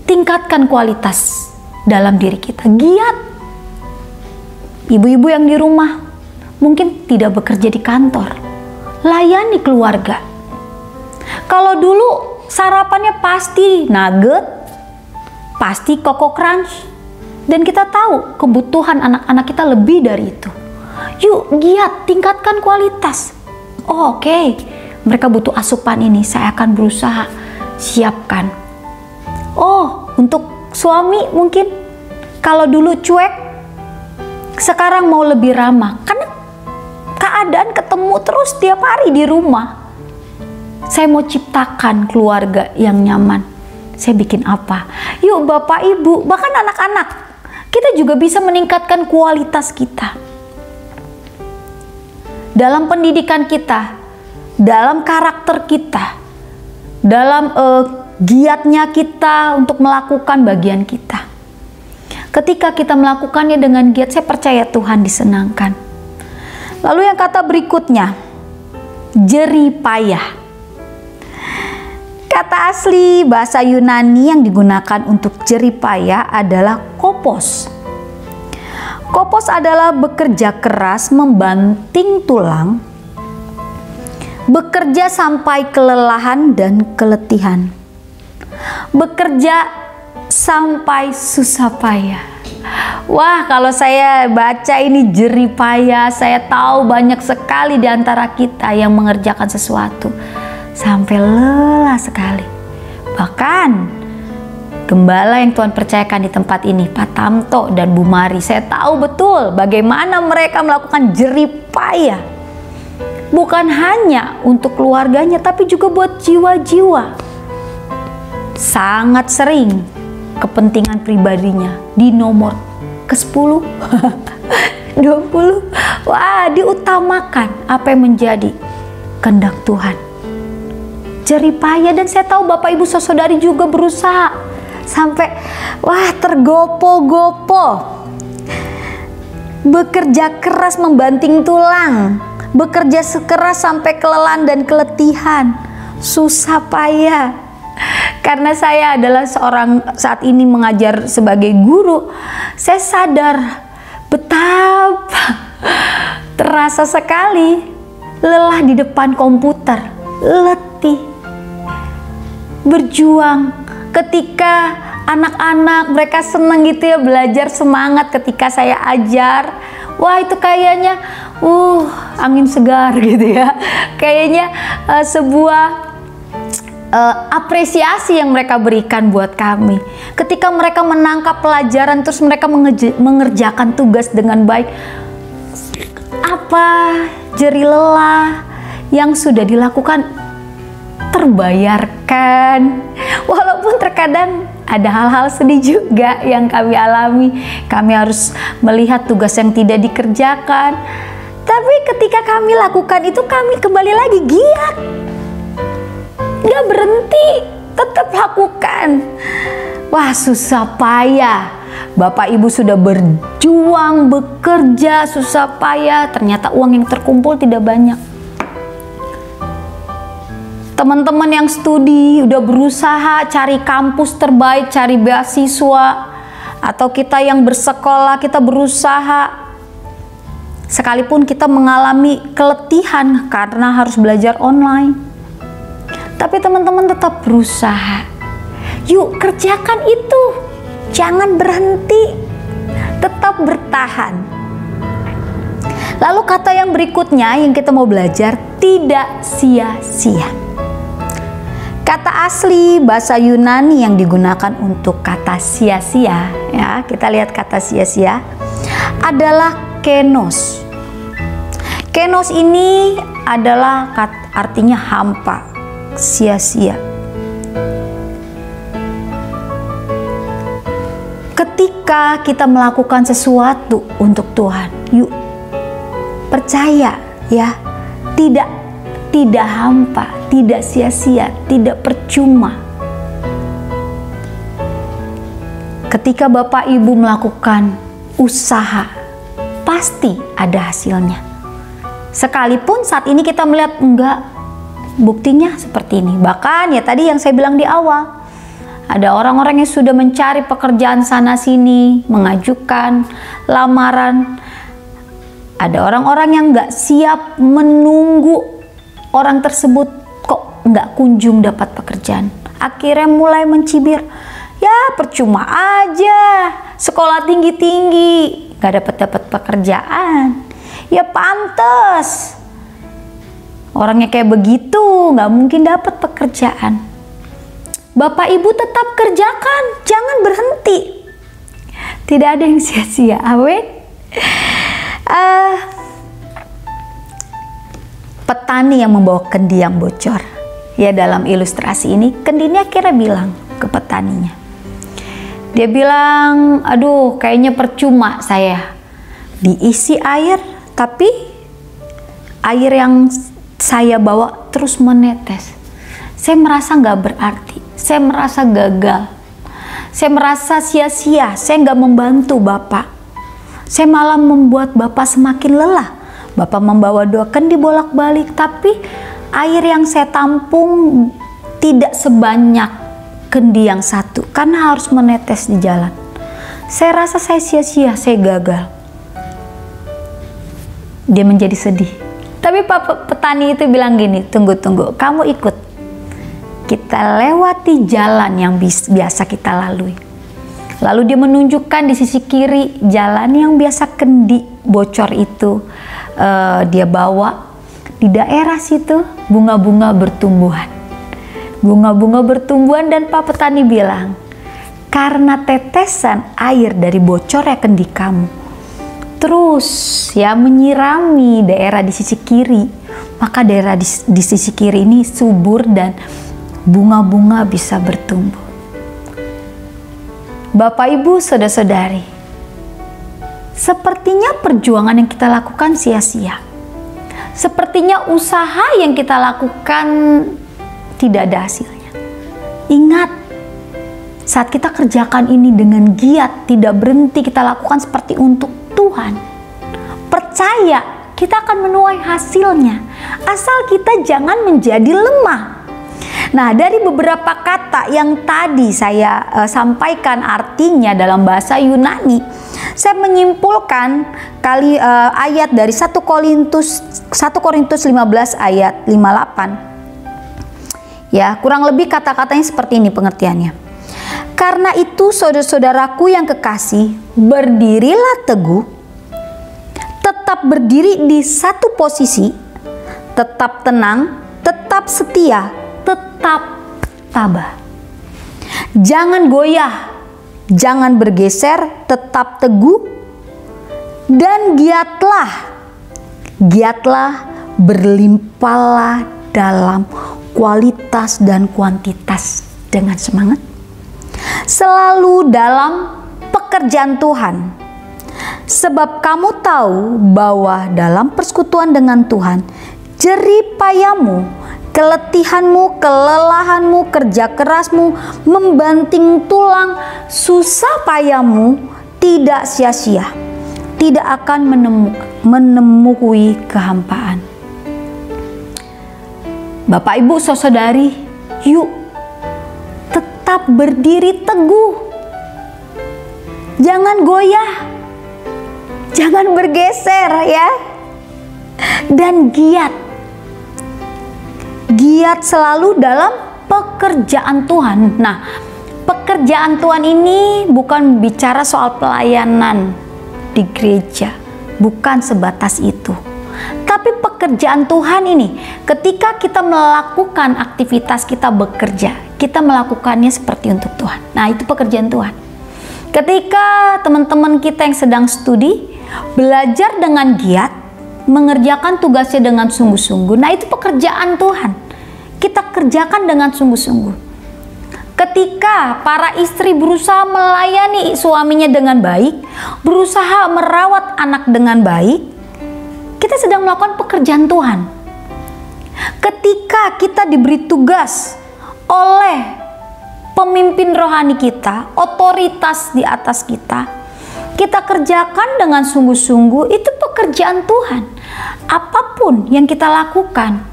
tingkatkan kualitas dalam diri kita, giat. Ibu-ibu yang di rumah mungkin tidak bekerja di kantor, layani keluarga. Kalau dulu sarapannya pasti nugget, pasti Koko Crunch, dan kita tahu kebutuhan anak-anak kita lebih dari itu. Yuk giat, tingkatkan kualitas. Oh, oke, mereka butuh asupan ini, saya akan berusaha siapkan. Oh, untuk suami mungkin kalau dulu cuek, sekarang mau lebih ramah karena keadaan ketemu terus tiap hari di rumah. Saya mau ciptakan keluarga yang nyaman. Saya bikin apa? Yuk Bapak Ibu, bahkan anak-anak, kita juga bisa meningkatkan kualitas kita dalam pendidikan kita, dalam karakter kita, dalam giatnya kita untuk melakukan bagian kita. Ketika kita melakukannya dengan giat, saya percaya Tuhan disenangkan. Lalu yang kata berikutnya, jerih payah. Kata asli bahasa Yunani yang digunakan untuk jerih payah adalah kopos. Kopos adalah bekerja keras membanting tulang, bekerja sampai kelelahan dan keletihan, bekerja sampai susah payah. Wah, kalau saya baca ini jerih payah, saya tahu banyak sekali di antara kita yang mengerjakan sesuatu sampai lelah sekali. Bahkan gembala yang Tuhan percayakan di tempat ini, Pak Tamto dan Bu Mari, saya tahu betul bagaimana mereka melakukan jerih payah. Bukan hanya untuk keluarganya, tapi juga buat jiwa-jiwa. Sangat sering kepentingan pribadinya di nomor ke-10, 20. Wah, diutamakan apa yang menjadi kehendak Tuhan. Jerih payah, dan saya tahu Bapak Ibu saudari juga berusaha sampai tergopo-gopo, bekerja keras membanting tulang, bekerja sekeras sampai kelelahan dan keletihan, susah payah. Karena saya adalah saat ini mengajar sebagai guru, saya sadar betapa terasa sekali lelah di depan komputer, letih, berjuang. Ketika anak-anak mereka senang gitu ya, belajar semangat ketika saya ajar, wah itu kayaknya angin segar gitu ya, kayaknya sebuah apresiasi yang mereka berikan buat kami. Ketika mereka menangkap pelajaran terus mereka mengerjakan tugas dengan baik, apa jerih lelah yang sudah dilakukan terbayarkan. Walaupun terkadang ada hal-hal sedih juga yang kami alami, kami harus melihat tugas yang tidak dikerjakan, tapi ketika kami lakukan itu kami kembali lagi giat, gak berhenti, tetap lakukan. Wah, susah payah. Bapak Ibu sudah berjuang, bekerja, susah payah, ternyata uang yang terkumpul tidak banyak. Teman-teman yang studi udah berusaha cari kampus terbaik, cari beasiswa, atau kita yang bersekolah kita berusaha, sekalipun kita mengalami keletihan karena harus belajar online, tapi teman-teman tetap berusaha. Yuk kerjakan itu, jangan berhenti, tetap bertahan. Lalu kata yang berikutnya yang kita mau belajar, tidak sia-sia. Kata asli bahasa Yunani yang digunakan untuk kata sia-sia, ya, kita lihat kata sia-sia adalah kenos. Kenos ini adalah artinya hampa, sia-sia. Ketika kita melakukan sesuatu untuk Tuhan, yuk percaya ya, tidak hampa, tidak sia-sia, tidak percuma. Ketika Bapak Ibu melakukan usaha, pasti ada hasilnya. Sekalipun saat ini kita melihat enggak, buktinya seperti ini. Bahkan ya tadi yang saya bilang di awal, ada orang-orang yang sudah mencari pekerjaan sana sini, mengajukan lamaran. Ada orang-orang yang enggak siap menunggu orang tersebut kok nggak kunjung dapat pekerjaan. Akhirnya mulai mencibir, ya percuma aja, sekolah tinggi-tinggi, nggak dapat pekerjaan. Ya pantes, orangnya kayak begitu, nggak mungkin dapat pekerjaan. Bapak Ibu tetap kerjakan, jangan berhenti. Tidak ada yang sia-sia, amin. Petani yang membawa kendi yang bocor. Ya, dalam ilustrasi ini kendinya akhirnya bilang ke petaninya. Dia bilang, aduh kayaknya percuma saya diisi air, tapi air yang saya bawa terus menetes. Saya merasa nggak berarti, saya merasa gagal, saya merasa sia-sia, saya nggak membantu Bapak. Saya malah membuat Bapak semakin lelah. Bapak membawa 2 kendi bolak-balik, tapi air yang saya tampung tidak sebanyak kendi yang 1 karena harus menetes di jalan. Saya rasa saya sia-sia, saya gagal. Dia menjadi sedih. Tapi Pak petani itu bilang gini, tunggu, kamu ikut. Kita lewati jalan yang biasa kita lalui. Lalu dia menunjukkan di sisi kiri jalan yang biasa kendi bocor itu dia bawa. Di daerah situ bunga-bunga bertumbuhan. Bunga-bunga bertumbuhan, dan Pak petani bilang, karena tetesan air dari bocornya kendi kamu terus ya menyirami daerah di sisi kiri, maka daerah di sisi kiri ini subur dan bunga-bunga bisa bertumbuh. Bapak, Ibu, saudara-saudari, sepertinya perjuangan yang kita lakukan sia-sia. Sepertinya usaha yang kita lakukan tidak ada hasilnya. Ingat, saat kita kerjakan ini dengan giat, tidak berhenti kita lakukan seperti untuk Tuhan, percaya kita akan menuai hasilnya, asal kita jangan menjadi lemah. Nah, dari beberapa kata yang tadi saya sampaikan artinya dalam bahasa Yunani, saya menyimpulkan ayat dari 1 Korintus 15 ayat 58. Ya, kurang lebih kata-katanya seperti ini pengertiannya. Karena itu saudara-saudaraku yang kekasih, berdirilah teguh, tetap berdiri di satu posisi, tetap tenang, tetap setia, tetap tabah. Jangan goyah, jangan bergeser, tetap teguh, dan giatlah, berlimpahlah dalam kualitas dan kuantitas dengan semangat. Selalu dalam pekerjaan Tuhan, sebab kamu tahu bahwa dalam persekutuan dengan Tuhan, jerih payahmu, keletihanmu, kelelahanmu, kerja kerasmu, membanting tulang, susah payahmu tidak sia-sia, tidak akan menemui kehampaan. Bapak, Ibu, saudari, yuk tetap berdiri teguh, jangan goyah, jangan bergeser ya, dan giat selalu dalam pekerjaan Tuhan. Nah, pekerjaan Tuhan ini bukan bicara soal pelayanan di gereja, bukan sebatas itu. Tapi pekerjaan Tuhan ini, ketika kita melakukan aktivitas kita bekerja, kita melakukannya seperti untuk Tuhan. Nah, itu pekerjaan Tuhan. Ketika teman-teman kita yang sedang studi, belajar dengan giat, mengerjakan tugasnya dengan sungguh-sungguh, nah itu pekerjaan Tuhan. Kita kerjakan dengan sungguh-sungguh. Ketika para istri berusaha melayani suaminya dengan baik, berusaha merawat anak dengan baik, kita sedang melakukan pekerjaan Tuhan. Ketika kita diberi tugas oleh pemimpin rohani kita, otoritas di atas kita, kita kerjakan dengan sungguh-sungguh, itu pekerjaan Tuhan. Apapun yang kita lakukan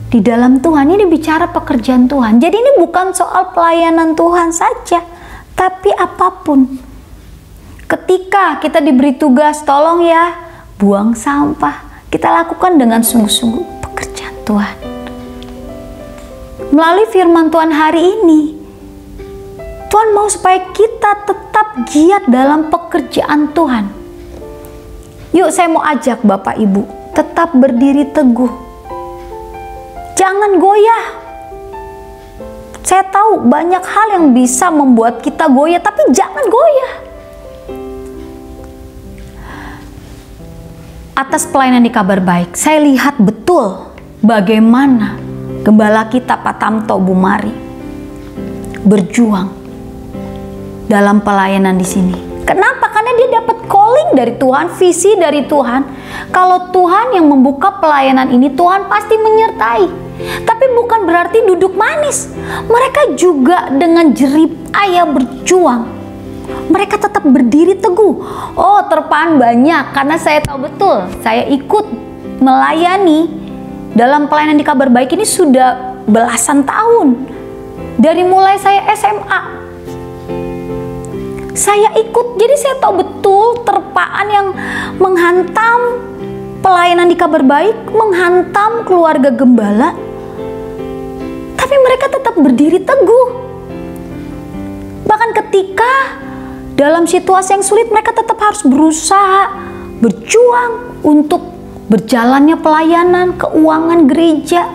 di dalam Tuhan, ini bicara pekerjaan Tuhan. Jadi ini bukan soal pelayanan Tuhan saja, tapi apapun. Ketika kita diberi tugas, tolong ya, buang sampah, kita lakukan dengan sungguh-sungguh pekerjaan Tuhan. Melalui firman Tuhan hari ini, Tuhan mau supaya kita tetap giat dalam pekerjaan Tuhan. Yuk, saya mau ajak Bapak Ibu tetap berdiri teguh. Jangan goyah. Saya tahu banyak hal yang bisa membuat kita goyah, tapi jangan goyah. Atas pelayanan di Kabar Baik, saya lihat betul bagaimana gembala kita Pak Tamto Bumari berjuang dalam pelayanan di sini. Kenapa? Karena dia dapat calling dari Tuhan, visi dari Tuhan. Kalau Tuhan yang membuka pelayanan ini, Tuhan pasti menyertai. Tapi bukan berarti duduk manis. Mereka juga dengan jerih payah berjuang. Mereka tetap berdiri teguh. Oh, terpaan banyak karena saya tahu betul. Saya ikut melayani dalam pelayanan di Kabar Baik ini sudah belasan tahun. Dari mulai saya SMA, saya ikut, jadi saya tahu betul terpaan yang menghantam pelayanan di Kabar Baik, menghantam keluarga gembala. Tapi mereka tetap berdiri teguh. Bahkan ketika dalam situasi yang sulit, mereka tetap harus berusaha, berjuang untuk berjalannya pelayanan, keuangan gereja.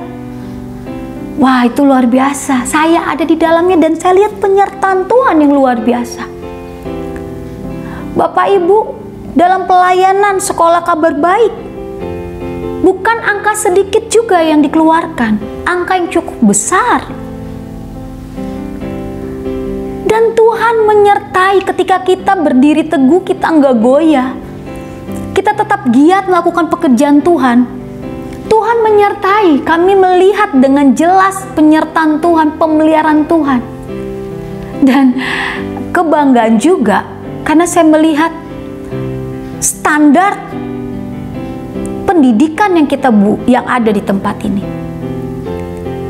Wah, itu luar biasa. Saya ada di dalamnya dan saya lihat penyertaan Tuhan yang luar biasa. Bapak Ibu, dalam pelayanan sekolah kabar baik, bukan angka sedikit juga yang dikeluarkan, angka yang cukup besar. Dan Tuhan menyertai ketika kita berdiri teguh, kita enggak goyah. Kita tetap giat melakukan pekerjaan Tuhan. Tuhan menyertai, kami melihat dengan jelas penyertaan Tuhan, pemeliharaan Tuhan. Dan kebanggaan juga karena saya melihat standar pendidikan yang ada di tempat ini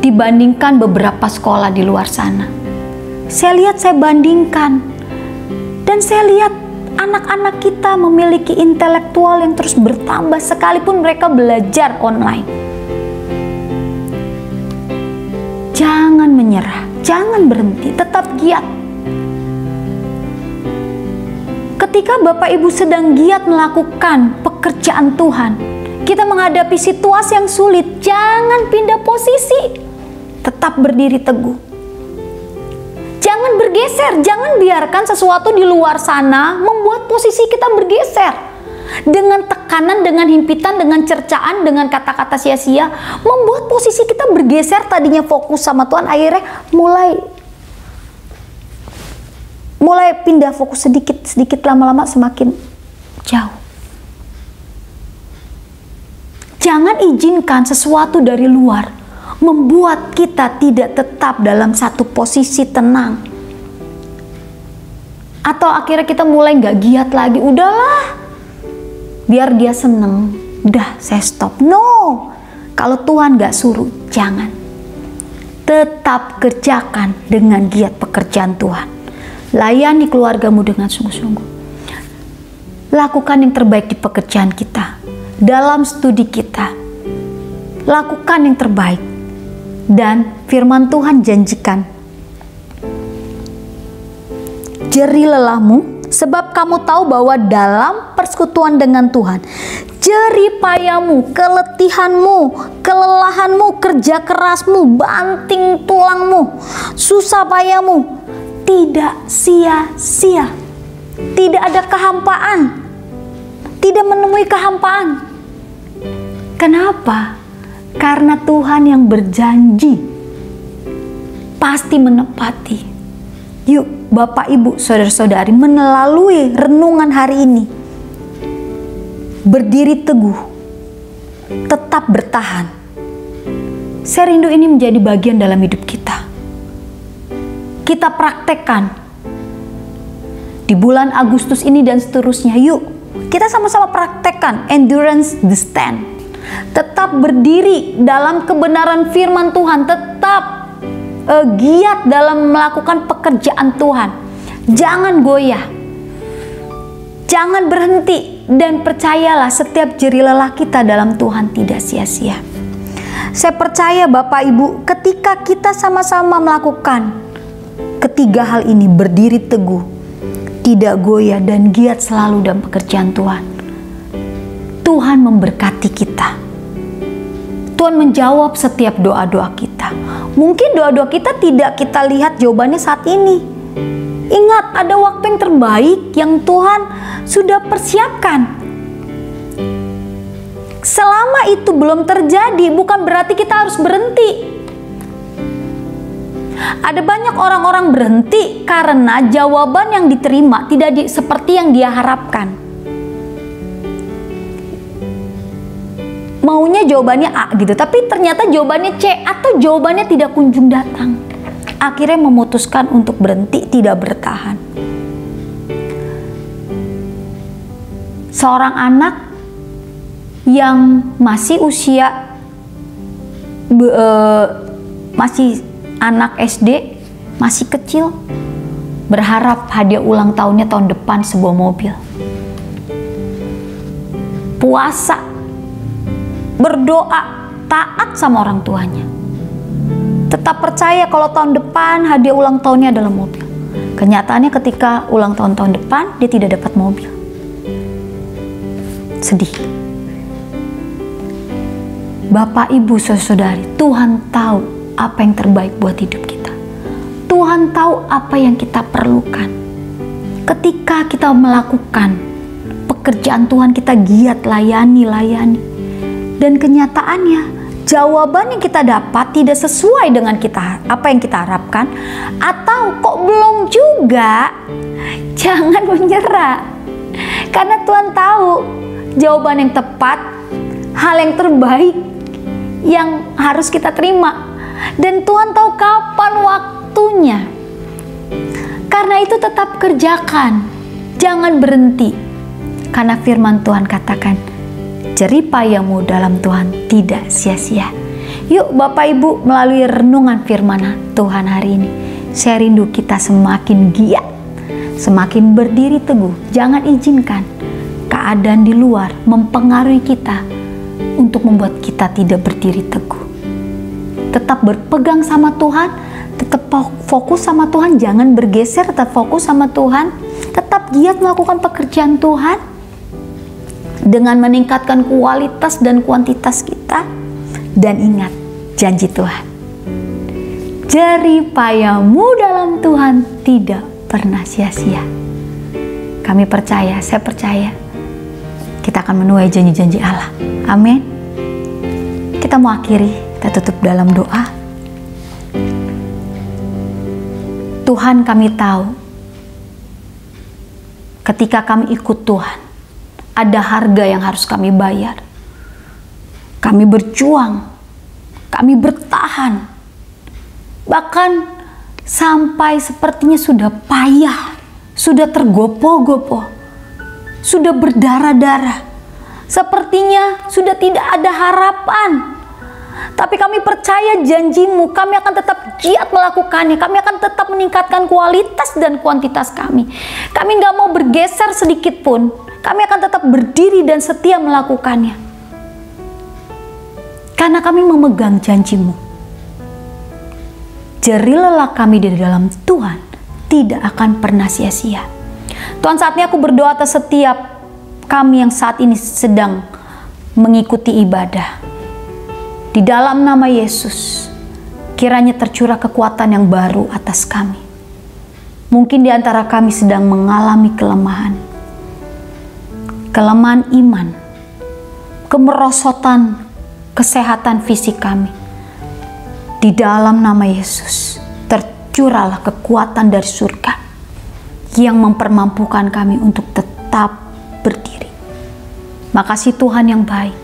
dibandingkan beberapa sekolah di luar sana. Saya bandingkan, dan saya lihat anak-anak kita memiliki intelektual yang terus bertambah sekalipun mereka belajar online. Jangan menyerah, jangan berhenti, tetap giat. Ketika Bapak Ibu sedang giat melakukan pekerjaan Tuhan, kita menghadapi situasi yang sulit, jangan pindah posisi, tetap berdiri teguh. Jangan bergeser, jangan biarkan sesuatu di luar sana membuat posisi kita bergeser. Dengan tekanan, dengan himpitan, dengan cercaan, dengan kata-kata sia-sia, membuat posisi kita bergeser. Tadinya fokus sama Tuhan, akhirnya mulai pindah fokus sedikit, lama-lama semakin jauh. Jangan izinkan sesuatu dari luar membuat kita tidak tetap dalam satu posisi tenang. Atau akhirnya kita mulai gak giat lagi. Udahlah, biar dia seneng. Udah, saya stop. No, kalau Tuhan gak suruh, jangan. Tetap kerjakan dengan giat pekerjaan Tuhan. Layani keluargamu dengan sungguh-sungguh. Lakukan yang terbaik di pekerjaan kita. Dalam studi kita, lakukan yang terbaik. Dan firman Tuhan janjikan, jerih lelahmu, sebab kamu tahu bahwa dalam persekutuan dengan Tuhan, jerih payahmu, keletihanmu, kelelahanmu, kerja kerasmu, banting tulangmu, susah payahmu, tidak sia-sia. Tidak ada kehampaan, tidak menemui kehampaan. Kenapa? Karena Tuhan yang berjanji pasti menepati. Yuk Bapak Ibu saudara-saudari, melalui renungan hari ini, berdiri teguh, tetap bertahan. Saya rindu ini menjadi bagian dalam hidup kita. Kita praktekkan di bulan Agustus ini dan seterusnya. Yuk kita sama-sama praktekkan endurance the stand. Tetap berdiri dalam kebenaran firman Tuhan, tetap giat dalam melakukan pekerjaan Tuhan. Jangan goyah, jangan berhenti, dan percayalah setiap jerih lelah kita dalam Tuhan tidak sia-sia. Saya percaya Bapak Ibu, ketika kita sama-sama melakukan ketiga hal ini, berdiri teguh, tidak goyah, dan giat selalu dalam pekerjaan Tuhan, Tuhan memberkati kita. Tuhan menjawab setiap doa-doa kita. Mungkin doa-doa kita tidak kita lihat jawabannya saat ini. Ingat, ada waktu yang terbaik yang Tuhan sudah persiapkan. Selama itu belum terjadi, bukan berarti kita harus berhenti. Ada banyak orang-orang berhenti karena jawaban yang diterima tidak seperti yang dia harapkan. Maunya jawabannya A gitu, tapi ternyata jawabannya C atau jawabannya tidak kunjung datang. Akhirnya memutuskan untuk berhenti, tidak bertahan. Seorang anak yang masih usia masih anak SD, masih kecil, berharap hadiah ulang tahunnya tahun depan sebuah mobil. Puasa, berdoa, taat sama orang tuanya. Tetap percaya kalau tahun depan hadiah ulang tahunnya adalah mobil. Kenyataannya ketika ulang tahun depan, dia tidak dapat mobil. Sedih. Bapak, Ibu, saudari, Tuhan tahu apa yang terbaik buat hidup kita. Tuhan tahu apa yang kita perlukan. Ketika kita melakukan pekerjaan Tuhan, kita giat layani. Dan kenyataannya, jawaban yang kita dapat tidak sesuai dengan apa yang kita harapkan, atau kok belum juga, jangan menyerah. Karena Tuhan tahu jawaban yang tepat, hal yang terbaik yang harus kita terima. Dan Tuhan tahu kapan waktunya. Karena itu tetap kerjakan, jangan berhenti. Karena firman Tuhan katakan, jerih payahmu dalam Tuhan tidak sia-sia. Yuk Bapak Ibu, melalui renungan firman Tuhan hari ini, saya rindu kita semakin giat, semakin berdiri teguh. Jangan izinkan keadaan di luar mempengaruhi kita untuk membuat kita tidak berdiri teguh. Tetap berpegang sama Tuhan, tetap fokus sama Tuhan, jangan bergeser, tetap fokus sama Tuhan, tetap giat melakukan pekerjaan Tuhan dengan meningkatkan kualitas dan kuantitas kita. Dan ingat janji Tuhan, jerih payahmu dalam Tuhan tidak pernah sia-sia. Kami percaya, saya percaya kita akan menuai janji-janji Allah. Amin. Kita mau akhiri, kita tutup dalam doa. Tuhan, kami tahu ketika kami ikut Tuhan, ada harga yang harus kami bayar. Kami berjuang, kami bertahan, bahkan sampai sepertinya sudah payah, sudah tergopoh-gopoh, sudah berdarah-darah, sepertinya sudah tidak ada harapan. Tapi kami percaya janji-Mu, kami akan tetap giat melakukannya, kami akan tetap meningkatkan kualitas dan kuantitas kami. Kami gak mau bergeser sedikit pun, kami akan tetap berdiri dan setia melakukannya. Karena kami memegang janji-Mu. Jerih lelah kami di dalam Tuhan tidak akan pernah sia-sia. Tuhan, saatnya aku berdoa atas setiap kami yang saat ini sedang mengikuti ibadah. Di dalam nama Yesus, kiranya tercurah kekuatan yang baru atas kami. Mungkin di antara kami sedang mengalami kelemahan iman, kemerosotan kesehatan fisik kami. Di dalam nama Yesus, tercurahlah kekuatan dari surga yang mempermampukan kami untuk tetap berdiri. Makasih Tuhan yang baik.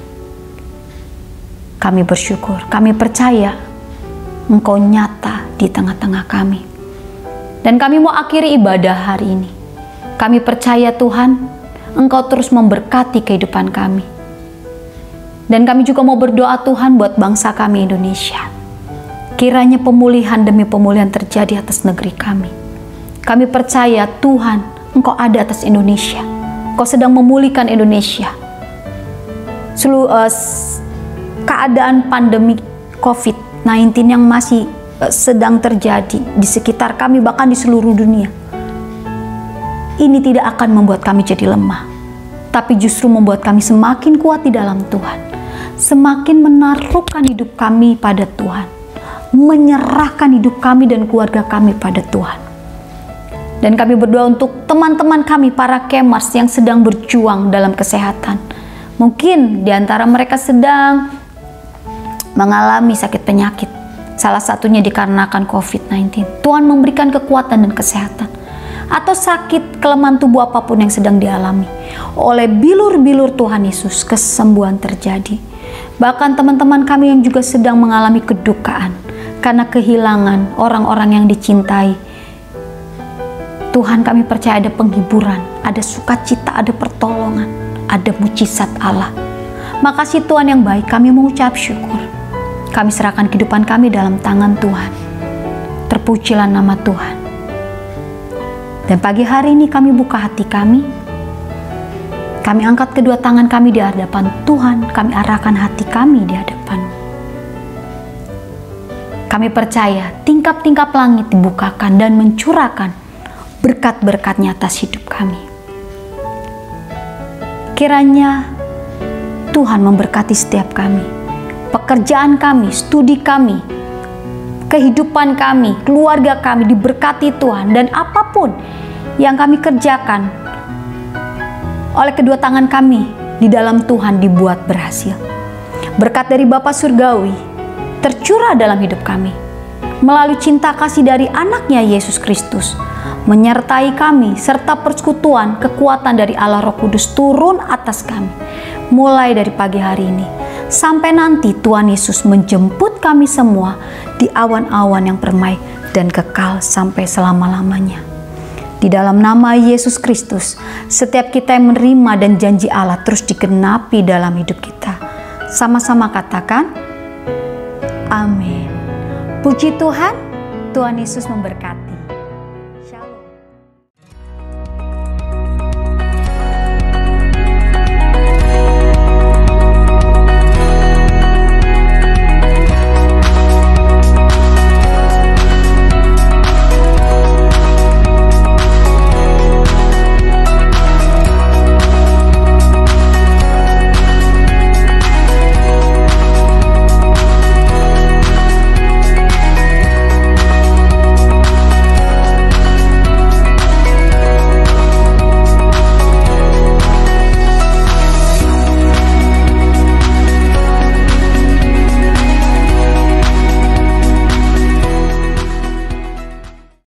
Kami bersyukur, kami percaya Engkau nyata di tengah-tengah kami. Dan kami mau akhiri ibadah hari ini. Kami percaya Tuhan, Engkau terus memberkati kehidupan kami. Dan kami juga mau berdoa Tuhan buat bangsa kami Indonesia. Kiranya pemulihan demi pemulihan terjadi atas negeri kami. Kami percaya Tuhan, Engkau ada atas Indonesia. Engkau sedang memulihkan Indonesia. Keadaan pandemi COVID-19 yang masih sedang terjadi di sekitar kami, bahkan di seluruh dunia, ini tidak akan membuat kami jadi lemah, tapi justru membuat kami semakin kuat di dalam Tuhan, semakin menaruhkan hidup kami pada Tuhan, menyerahkan hidup kami dan keluarga kami pada Tuhan. Dan kami berdoa untuk teman-teman kami, para kemars yang sedang berjuang dalam kesehatan. Mungkin di antara mereka sedang mengalami sakit penyakit, salah satunya dikarenakan COVID-19. Tuhan memberikan kekuatan dan kesehatan. Atau sakit kelemahan tubuh apapun yang sedang dialami, oleh bilur-bilur Tuhan Yesus, kesembuhan terjadi. Bahkan teman-teman kami yang juga sedang mengalami kedukaan karena kehilangan orang-orang yang dicintai, Tuhan, kami percaya ada penghiburan, ada sukacita, ada pertolongan, ada mujizat Allah. Makasih Tuhan yang baik, kami mengucap syukur. Kami serahkan kehidupan kami dalam tangan Tuhan. Terpujilah nama Tuhan. Dan pagi hari ini kami buka hati kami. Kami angkat kedua tangan kami di hadapan Tuhan. Kami arahkan hati kami di hadapan. Kami percaya tingkap-tingkap langit dibukakan dan mencurahkan berkat-berkatnya atas hidup kami. Kiranya Tuhan memberkati setiap kami. Pekerjaan kami, studi kami, kehidupan kami, keluarga kami diberkati Tuhan, dan apapun yang kami kerjakan oleh kedua tangan kami di dalam Tuhan dibuat berhasil. Berkat dari Bapa Surgawi tercurah dalam hidup kami melalui cinta kasih dari anaknya Yesus Kristus, menyertai kami, serta persekutuan kekuatan dari Allah Roh Kudus turun atas kami mulai dari pagi hari ini sampai nanti Tuhan Yesus menjemput kami semua di awan-awan yang permai dan kekal sampai selama-lamanya. Di dalam nama Yesus Kristus, setiap kita yang menerima dan janji Allah terus digenapi dalam hidup kita. Sama-sama katakan, amin. Puji Tuhan, Tuhan Yesus memberkati.